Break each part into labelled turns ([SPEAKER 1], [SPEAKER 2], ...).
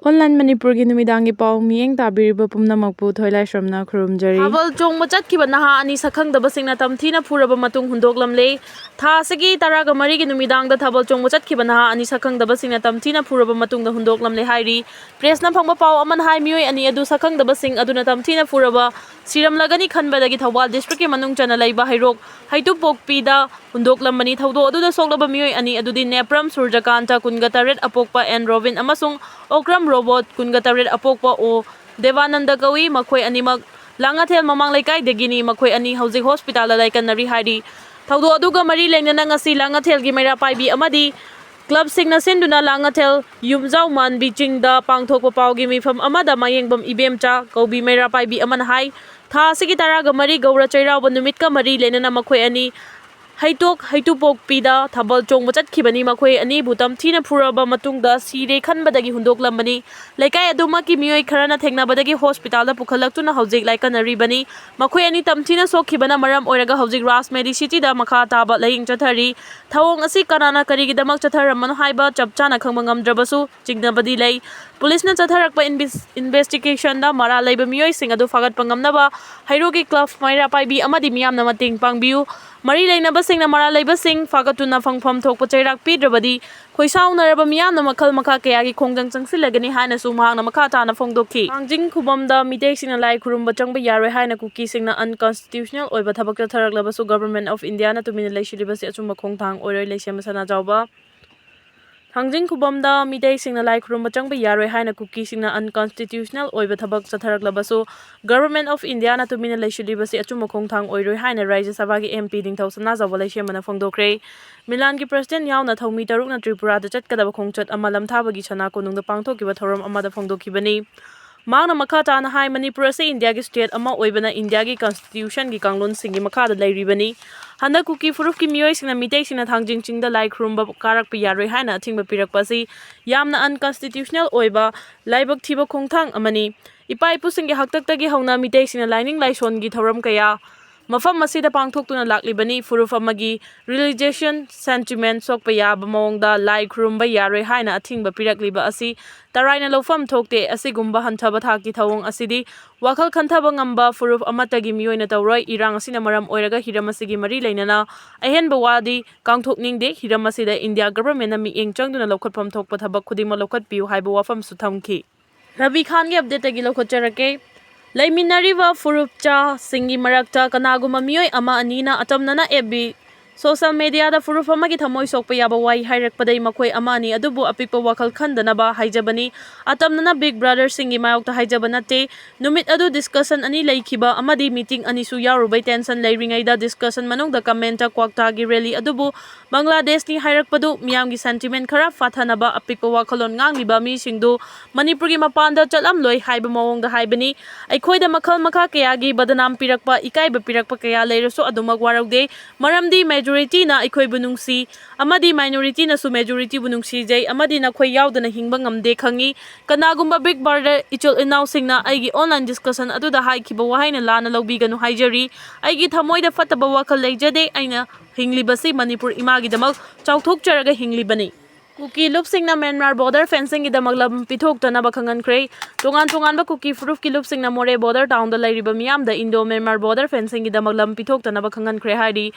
[SPEAKER 1] Online Manipuri Numidangi Pau Mieng Tabiriba Pumnamakpu Toila Shramna Kurumjari.
[SPEAKER 2] Habal Chong Machat Kibanaha ani Sakang the Basing Tamthina Furamle Matung Hundoglamle. Tasagi Taraga Marigi Numidang the Tabal Chong Machat Kibanaha ani Sakang the Basing Tamthina Furamle Matung the Hundoglamle Hairi. Presna Pamba Pau Aman Hai Mui and Edu Sakang the Basing Aduna Tamthina Furaba. Siram Lagani Kanbadagi Tawal District Manung Chanalai Bahirok. Haitu Pok Pida Hundoglamani Taudo Adu the Soglaba Mui and Edudi Nepram Surjakanta Kungataret Apokpa and Robin Amasung Okram Robot Kungataret Apokpa o Devananda Gawi Makoi Animak Langatel Mamang Laikai de Guinea Makoi Ani Housing Hospital like an Rihadi. Taudo Aduga Mari Lanangasi Langatel Gimera Paibi Amadi Club Signa Sinduna Langatel Yumzau Man Beaching the Pangtoko Pau Gimi from Amada Mayengbam Ibemcha Gobi Mera Paibi Amanhai Tha Sigitaraga Mari Gaura Chaira Numitka Mari Lenana Makoi Ani Haitok Haitupok Pida Tabal Chong Machat Kibani Makoi Ani Butam Tina Puraba Matungda Sire Kanbadagi Hundok Lambani Laikai Adumaki Mui Karana Tegna Badagi Hospital Pukalakuna Housing like an Ribani Makoi Ani Tamthina So Kibana Maram Oraga Housing Ras Medi City da Makata but laying Chatari Tawong Asi Karana Karigi Damak Chataram Haiba Chapchana Kamangam Drabasu Chignabadi Lay Police na Chatarak pa investigation da Mara Labor Mui Singadu Fagat Pangamnaba Hairogi Club Maira Paibi Amadi Miam Namating Pangbiu Mari Lay Nabasing na Mara Labor Sing Fagatuna Fangpam Tok Pacherak Pidrabadi Koisau Naraba Miam Namakal Maka Kayagi Kongjang Silagani Hana Sumang Namakata na Fongdoki Angjing Kubam da Midexing na Lai Kurum Bachang Yare Hana Kuki Sing na unconstitutional or Batabaka Tarak Labasu Government of India to Minilation Libasi Achuma Kongtang or Relation Masana Jauba Hangjing Kubamda Midday Sing na Lai Kurum Bachang Yare Hana Kuki Sing na unconstitutional or Batabak Satarak Labasu Government of India to Minilation Libasi Achuma Kongtang or Hana Raja Savagi MP Ding Tausana Zavalation Manafongdokre Milan ki President Yauna Thomi Taruk na Tripura the Chatkada Kongchat Amalam Tabagi Chanako Nung the Pangtoki Thorum Amada Fongdokibani Mana Makata na Hai Manipur sa India ki state ama oibana India ki constitution ki kanglon singi makada lay ribani Hana Kuki Furuf ki Mioy sing na mitay sing na Hangjing Ching da Lai Kurumba Karak Piyare Hana Ting Bapirak Pasi Yam na unconstitutional oiba Laibag Tiba Kongtang Amani Ipa ipusing ki Haktak Tagi Hauna mitay sing na Lining Laison ki Thorum Kaya Mafam masida pangthok tuna laklibani furuf amagi religious sentiment sokpaya bamongda Lai Kurumba Yare Haina Ating Bapirakliba Asi Taraina Lofam Tokte Asigumba Hantaba Thaki Thawong Asidi Wakal Kantaba Ngamba Furuf Amatagi Mioina Tawroi Irang Sinamaram Oiraga Hiramasigi Mari Lainana Ahen Bawadi Kangthok Ningde Hiramasida India government na miing changduna lokotpam thokpa thabak khudima lokot piu haiba wafam suthamki Rabi Khan ge update agi lokotjarake Laiminariva Furupcha Singi Marakta Kanaguma Mioy Ama Anina Atamnana Ebi Social media da Furup Amagi Tamoy Sokpayaba Wai Hirak Paday Makoi Amani Adubu Apipa Wakal Kandanaba Haijabani Atamnana Big Brother Singi Mayok ta Haijabanate Numit Adu discussion ani Laikiba Amadi meeting ani Suyaru by tension Lairingay da discussion manong da kamenta Kwaktagi Rally Adubu Bangladesh ni Hirak Padu Miyamgi sentiment Kara Fathanaba Apipa Wakalon Ngang Liba Mi Singdu Manipuri Mapanda Chalam Loy Haiba Mawong da Haibani Aikoi da Makal Maka Kayagi Badanam Pirakpa Ikay ba Pirakpa Kaya Layraso Adumag Waragde Maramdi majority na ikoi bunungsi amadi minority na su majority bunungsi jay amadi na khoi yaw na hingba ngamde khangi kanagumba big brother ichol announcing na aigi online discussion adu da hai khiba wahai na lana lawbi ganu haijari aigi thamoi da fataba wakal leijade aina hingli basi manipur imagi damak chauthok charaga hingli bani Kuki lupsing na Myanmar border fencing ida maglam pithok tana bakhangan kre tongan ba Kuki proof ki lupsing na more border town da lairiba miam da Indo Myanmar border fencing ida maglam pithok tana bakhangan kre haidi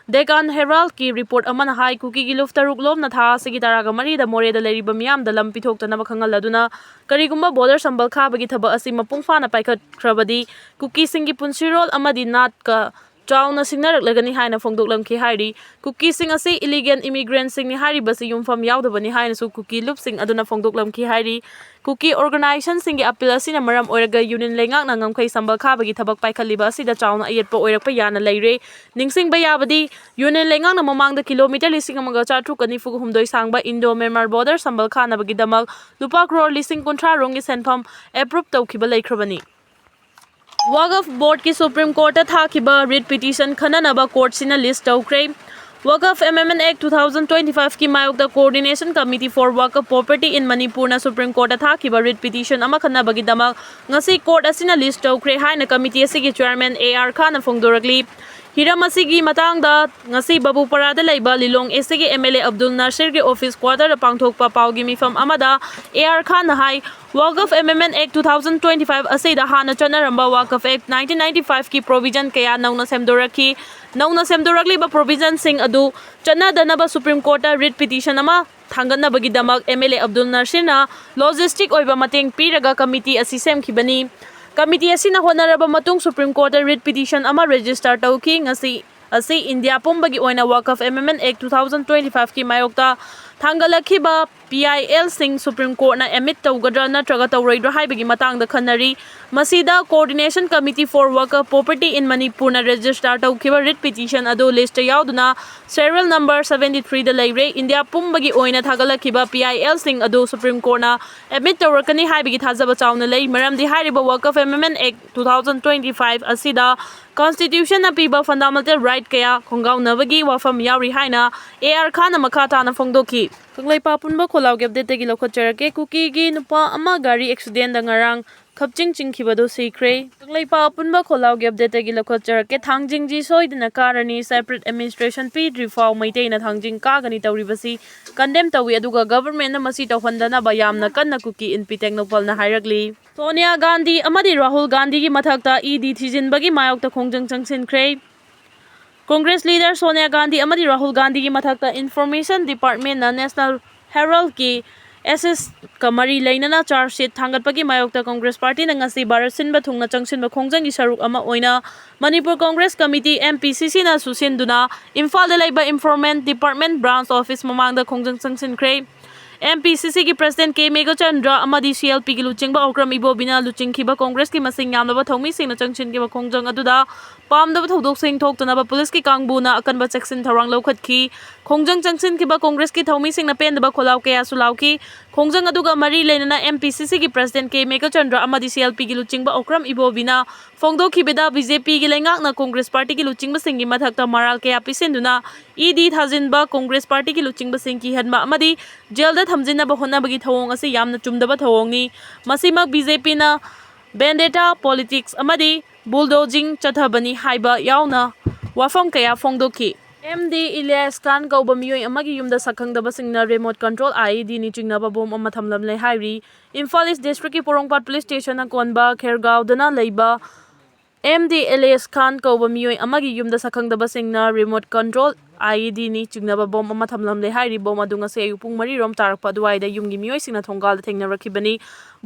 [SPEAKER 2] Dekan Herald ki report aman hai Kukigi Luftaruk lom na tha sigi taraga mari da more da lairiba miam da lam pithok tana bakhangal aduna karigumba border sambal kha bagi thaba asi mapung fa na paikhat khrabadi Kuki singi punsirol amadi nat ka Chawna Singnarak Lagani Haina Fongdok Lamki Hari, Kuki Sing asi illegal immigrant Sing ni Hari Basi Yumfam Yaudabani Haina su Kuki Loop Sing Aduna Fongdok Lamki Hari, Kuki organization Singi Apila Sina Maram Oraga Union Lengak Nangam Kai Sambal Kabagi Tabak Paikaliba Sida Chawna Ayat Po Orak Payana Laire, Ningsing Bayabadi, Union Lengang na mamang da kilometer lising mga chatru kanifu humdoy sangba Indo Myanmar border Sambal Kana Bagi Damal, Lupa Crore lising kontra rongi senpam, approved Tau Kibalay Krabani. Waqf board ki Supreme Court tha kiba writ petition khananaba court sina list tawkre Waqf Amendment Act 2025 ki mayok da coordination committee for waqf property in Manipur na Supreme Court tha kiba writ petition ama khanabagi damak ngasi court asina list tawkre haina committee asigi chairman AR Khan na phongdorakli Hiram asigi matangda ngasi Babuparada laiba Lilong Esegi MLA Abdul Nasir ki office quarter pangthokpa paugi mifam amada AR Khan hai Waqf Amendment Act 2025 asida hana chanaramba Waqf Act 1995 ki provision kaya nauna semdorakli ba provision sing adu channadanaba Supreme Court writ petition ama thanganabagi MLA Abdul Nasir na logistic oiba mateng piraga committee asi semkhibani. Committee asina honaraba matung Supreme Court writ petition ama register tauki ngasi India pumbagi oina Waqf Amendment Act 2025 ki mayokta thangalakhiba PIL sing Supreme Court na emit tawgadra natraga tawraidra haibagi matangda khanari masida Coordination Committee for Waqf Property in Manipur na register tawkhiba writ petition ado list yauduna serial number 73 da leire India pumbagi oina thagalakhiba PIL sing ado Supreme Court na emit tawrakani haibagi thajaba chawna lei maramdi hairiba Waqf Amendment Act 2025 asida Constitution na piba fundamental right kaya khongaunabagi wafam yauri haina AR Khan makata na phongdoki Kanglai papunba kholau gap de tegi lokhacharake Kukigi nupa ama gari accident da ngarang khapching chingkhibado sikre Kanglai papunba kholau gap de tegi lokhacharake thangjing ji soidna karani separate administration pi reform maitai na thangjing ka gani tawribasi condemn tawi aduga government na masi tawhandana ba yamna kanna Kuki in Technopal na hairagli Sonia Gandhi amadi Rahul Gandhi ki mathakta ED thijinbagi mayokta khongjang changsinkhre Congress leader Sonia Gandhi amadi Rahul Gandhi ki mathakta Information Department na National Herald ki SS kamari lainana charge sheet thangatpagi mayokta Congress Party na ngasi barasinba thungna changsinba khongjang gi saruk ama oina Manipur Congress Committee MPCC na susinduna Imphal da laiba Information Department branch office mamangda khongjang changsinkhre MPCC ki President K. Mego Chandra amadi CLP ki luchingba okram ibobina luchingkhiba Congress ki masing yamnaba thongmi singna changsinkiba khongjang aduda pamdaba thodok sing thoktanaba police ki kangbuna akanba cheksin tharang lokhatkhi khongjang changsinkiba Congress ki thongmi singna pendaba kholau kaya sulauki khongjang aduga mari leinana MPCC ki President K. Mego Chandra amadi CLP ki luchingba okram ibobina phongdokhibeda BJP ki lengakna Congress Party ki luchingba singi mathakta maral kaya pisenduna ED thajinba Congress Party ki luchingba singki hanma amadi jail thamjinaba honabagi thawong ase yamna chumdaba thawongni masimak BJP na vendetta politics amadi bulldozing chathabani haiba yauna wafam kaya phongdoki MD Ilyas Khan kauba miyoi amagi yumda sakhangdaba singna remote control IED ni chingnaba bom ama thamlamle hairi Imphal East District ki Porongpat Police Station na konba Khergaon dana leiba MD Ilyas Khan kauba miyoi amagi yumda sakhangdaba singna remote control IED ni chignaba bom ama thamlamle hairi bom adu ngase ayupung mari rom tarakpa duwaida yumgi miyoi singna thonggal thengnarakibani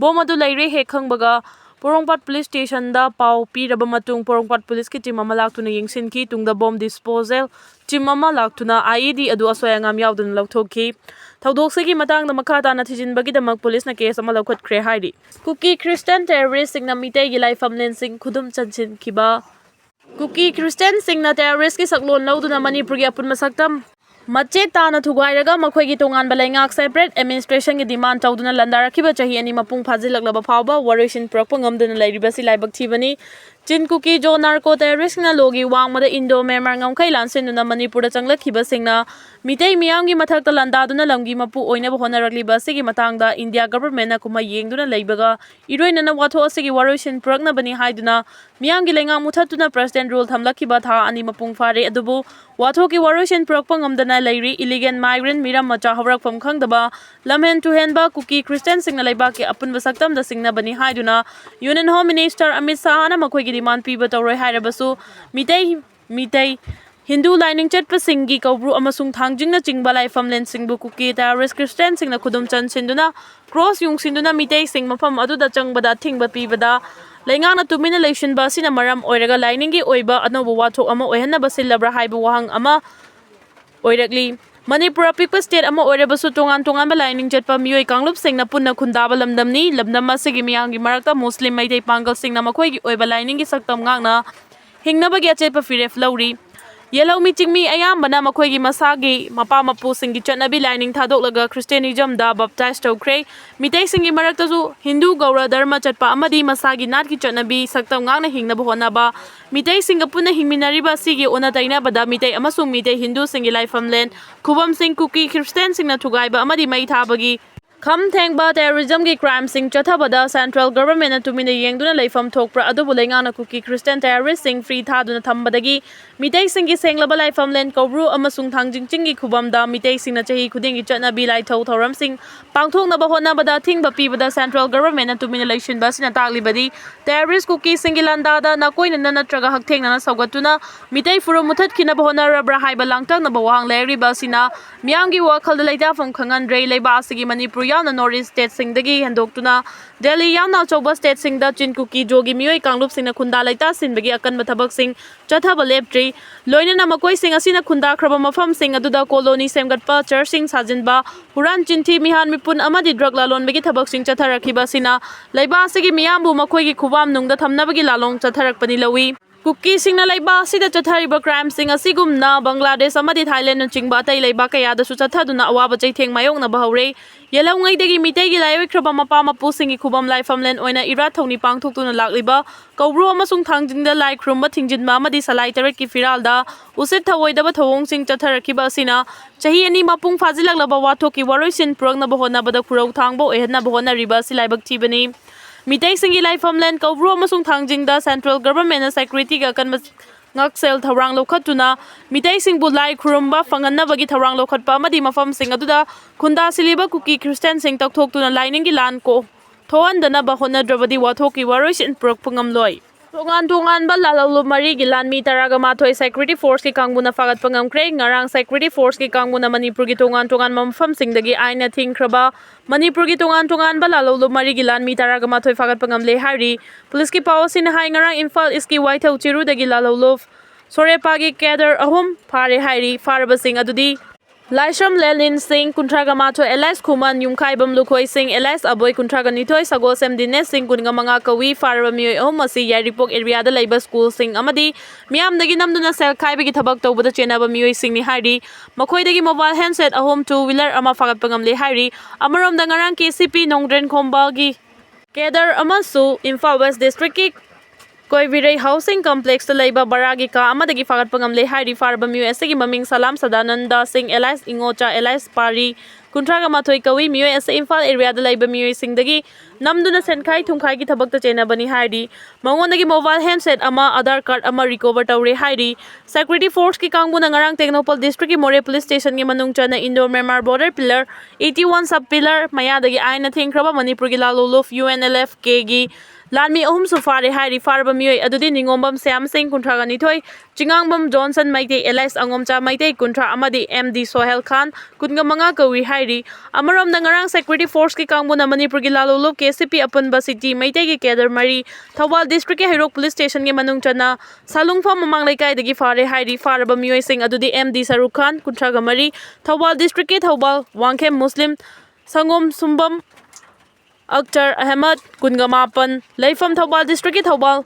[SPEAKER 2] bom adu leire he khangbaga Porongpat Police Station da pau piraba matung Porongpat Police ki team ama laktuna yengsinki tungda bomb disposal team ama laktuna IED adu asoyangam yaudun lauthokki thaudokse matangda makhata na thijinbagi damak police na case ama lokhatkre hairi Kuki Christian terrorist singna mitei gi laifam lensing khudum chanchin khiba Kuki Christian singna terrorist ki saklon lauduna Manipur gi apun masaktam Mache tana thugairaga makhoi tongan balengak separate administration ki demand tawduna landarakhiba chahi ani mapung phajilaklaba phawba warishin prokpa ngamduna lairibasi laibak thibani Chin Kuki jo narco terrorist na logi wangmada Indo Myanmar ngamkhai lansinuna Manipur da changlakhiba singna mitei miyamgi mathakta landaduna lamgi mapu oina honarakliba sigi matangda India government na kuma yengduna leibaga iroina na watho asigi warishin prakna bani haiduna miyamgi lenga muthatuna president rule thamlakhiba tha ani mapung phare adubu watho ki warishin prakpa ngamdana leiri illegal migrant miram macha hawrak pham khangdaba lamhen tuhenba Kuki Christian singna leiba ki apun basaktam da singna bani haiduna Union Home Minister Amit Shah na makhoi demand piba tawroi hairabasu mitei Hindu lining chatpa singi kaubru amasung thangjingna chingba laifam lensingbu Kuki terrorist Christian singna khudum chan sinduna cross yung sinduna mitei sing mafam aduda changbada thingba pibada Laingana tumina leishin ba sina maram oiraga lining gi oiba anobu wathok ama oihanna basilabra haibu wahang ama oiragli Manipur apikpa state ama oirabasu tongan ba lining chatpa miyoi kanglup singna punna khundaba lamdamni labdam asigi miyangi marakta Muslim maitei pangal singna makhoi gi oiba lining gi saktam ngakna hingnaba gi achetpa firef lauri Yellow meeting me ayambana makhoi gi masagi mapa mapu singi chatnabi lining thadoklaga Christianism da baptized tokre mitei singi marakta su Hindu gaura dharma chatpa amadi masagi nat ki chatnabi saktam ngakna hingnaba honaba mitei singapuna hingminariba sigi ona taina bada mitei amasung mitei Hindu singi laifam len khubam sing Kuki Christian singna thugaiba amadi mai thabagi Kham thengba terrorism ki crime sing chathabada central government na tumina yengduna leifam thokpra adubu leingana Kuki Christian terrorist sing free thaduna thambadagi mitei sing ki senglaba leifam len kobru amasung thangjing gi khubamda mitei sing na chahi khuding gi chatna bi lai thau thoram sing pangthokna ba hona bada thingba pibada central government na tumina election basina taglibadi terrorist Kuki singilanda da na koina na natraga haktheng na saugatuna mitei furu muthat khina ba hona rabra haiba langtang na ba wang leri basina miyamgi wakhal da leida fam khangan rei leiba asigi Manipuri na North State singdagi hendokuna Delhi yana choba state singda chin Kuki jogi mioi kanglup singna khunda laita sinbagi akan mathabak sing chathaba leptri loina na makoi sing asina khunda khraba mafam sing aduda colony semgatpa church sing sajinba huran chinthi mihan mipun amadi drug lalon bagi thabak sing chatharakhiba sina leiba asigi miyambu makoi gi khubam nungda thamnabagi lalong chatharakpani lawi Kuki singna leiba sida chathariba crime sing asigumna Bangladesh amadi Thailand chingba tai leiba kaya da su chathaduna awaba chaitheng mayong na bahawre yelaw ngai degi mitei gi laiwi khraba mapa mapu singi khubam lai famlen oina ira thongni pangthoktuna lakliba kobru amasung thangjingda lai khrum thingjinma amadi salai taret ki firalda usit thawoidaba thawong sing chatharakhiba sina chahi ani mapung fajilaklaba wathoki waroisin progna bahona bada khurau thangbo ehna bahona riba silaibak thibani mitei singi lai famlen kobru amasung thangjingda central government na security ga kan ngaksel tharang lokhatuna mitei singbu lai khurumba fanganna bagi tharang lokhatpa amadi mafam sing aduda khunda siliba Kuki Christian sing takthokuna lining gi lan ko thoandana ba hona drabadi wathoki waroisin prok pungam loi tongan ba lalalo mari gi lan mi taraga mathoi security force ki kangbuna fagat pangam kre ngarang security force ki kangbuna Manipur gi tongan mamfam singdagi aina thingkraba Manipur gi tongan ba lalalo mari gi lan mi taraga mathoi fagat pangam le hari police ki pawasin hai ngarang Imphal iski waithau chiru dagi lalalo sore pagi kader ahum phare hairi farba sing adudi Laisham Lelin Singh Kuntraga Mato Elias Kuman Yumkai Bam Lukoi Singh Elias Aboy Kuntraga Nitoi Sagol Sem Dines Singh Kunga Manga Kawi Faraba Miyoi Omasi Yaripok area da Labor School Singh Amadi Miam Dagi Namduna Sel Kai Bagi Tabak Toba da Chenaba Miyoi Singh ni Hari Makoi Dagi mobile handset ahom two wheeler ama fagat pangam le Hari Amarom da ngarang KCP Nongdren Kombagi Kedar Amasu Imphal West District ki Koivirei Housing Complex to Leiba Baragi ka amadagi fagat pangam le Hari Farba Miyoi Asigi Maming Salam Sadananda Singh Elias Ingocha Elias Pari Kuntraga Mathoi Kawi Miyoi Asa Imphal area da Leiba Miyoi Singdagi namduna senkai thungkai gi thabak ta chena bani Hari mangondagi mobile handset ama Aadhaar card ama recover tawre Hari security force ki kangbuna ngarang Technopal district ki More police station gi manung chana indoor Myanmar border pillar 81 sub pillar mayadagi aina thingkraba Manipur gi lalolof UNLF ke gi Lanmee ahum sufare Hari farba miyoi adudi ningombam Sam Singh Kuntraga Nithoi Chingangbam Johnson Maite Elias Angomcha Maite Kuntra amadi MD Sohel Khan Kunga Manga Kawi Hari Amaram nangarang security force ki kangbuna Manipur gi lalolop KCP Apunba City Maite gi Kedar Mari Thawal district ki Hairok police station gi manung chana Salungpham mamang laikai dagi fare Hari farba miyoi sing adudi MD Saruk Khan Kuntraga Mari Thawal district ki Thawal Wangkhem Muslim Sangom Sumbam Akhtar Ahmad Kungamapan Laifam Thawal district ki Thawal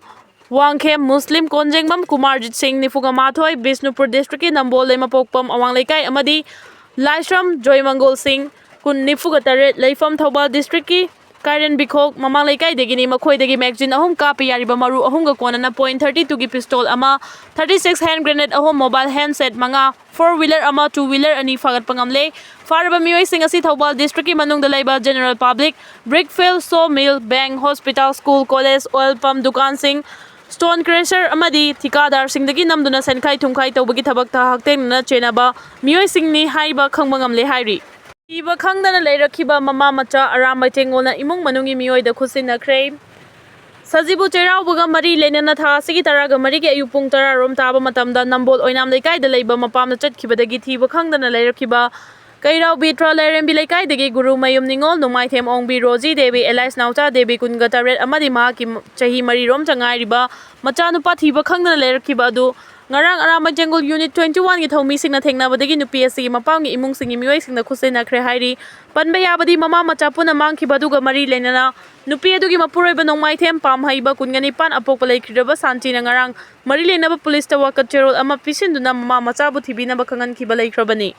[SPEAKER 2] Wangkhem Muslim Konjengbam Kumarjit Singh Nifuga Mathoi Bisnupur district ki Nambol Lema Pokpam Awang Laikai amadi Laishram Joymangol Singh Kun Nifuga Taret Laifam Thawal district ki Karen Bikhok Mamang Laikai dagini makhoi dagi magazine ahum kapi yariba maru ahum ga kona na .32 gi pistol ama 36 hand grenade ahum mobile handset manga 4 wheeler ama 2 wheeler ani fagat pangamle farba miyoi sing asi Thawal district ki manung da laiba general public brickfield sawmill bank hospital school college oil pump dukan sing stone crusher amadi thikadar sing dagi namduna senkai thumkai tawbagi thabak ta hakteng na chenaba miyoi sing ni haiba khangmangam le hairi Iba khangdana leirakhiba mama macha Aronba Tengolna imung manungi miyoi da khusinakre Sajibu Cheraubuga Mari Lenana Tha Sigi Taraga Mari ge ayupung tara rom taba matamda Nambol oinam laikai da leiba mapam na chatkibadagi thiba khangdana leirakhiba Kairau Bitra Lerem Bilaikai dagi Guru Mayum Ningol Numai Them Ongbi Roji Devi Elias Nauta Devi Kunga Taret amadi mahaki chahi mari rom changai riba macha nupa thiba khangdana leirakhiba adu Ngarang Aronba Jungle Unit 21 gi thomi singna thengna badagi nupi asi mapang gi imung singi mioi singna khusena khre hairi panba yabadi mama macha puna mangkhiba duga mari lenana nupi adugi mapuroi ba nongmai them pam haiba kungani pan apokpa leikhiraba santi na ngarang mari lenaba police ta wakat cherol ama pisinduna mama macha bu thibina ba khangan khiba leikrabani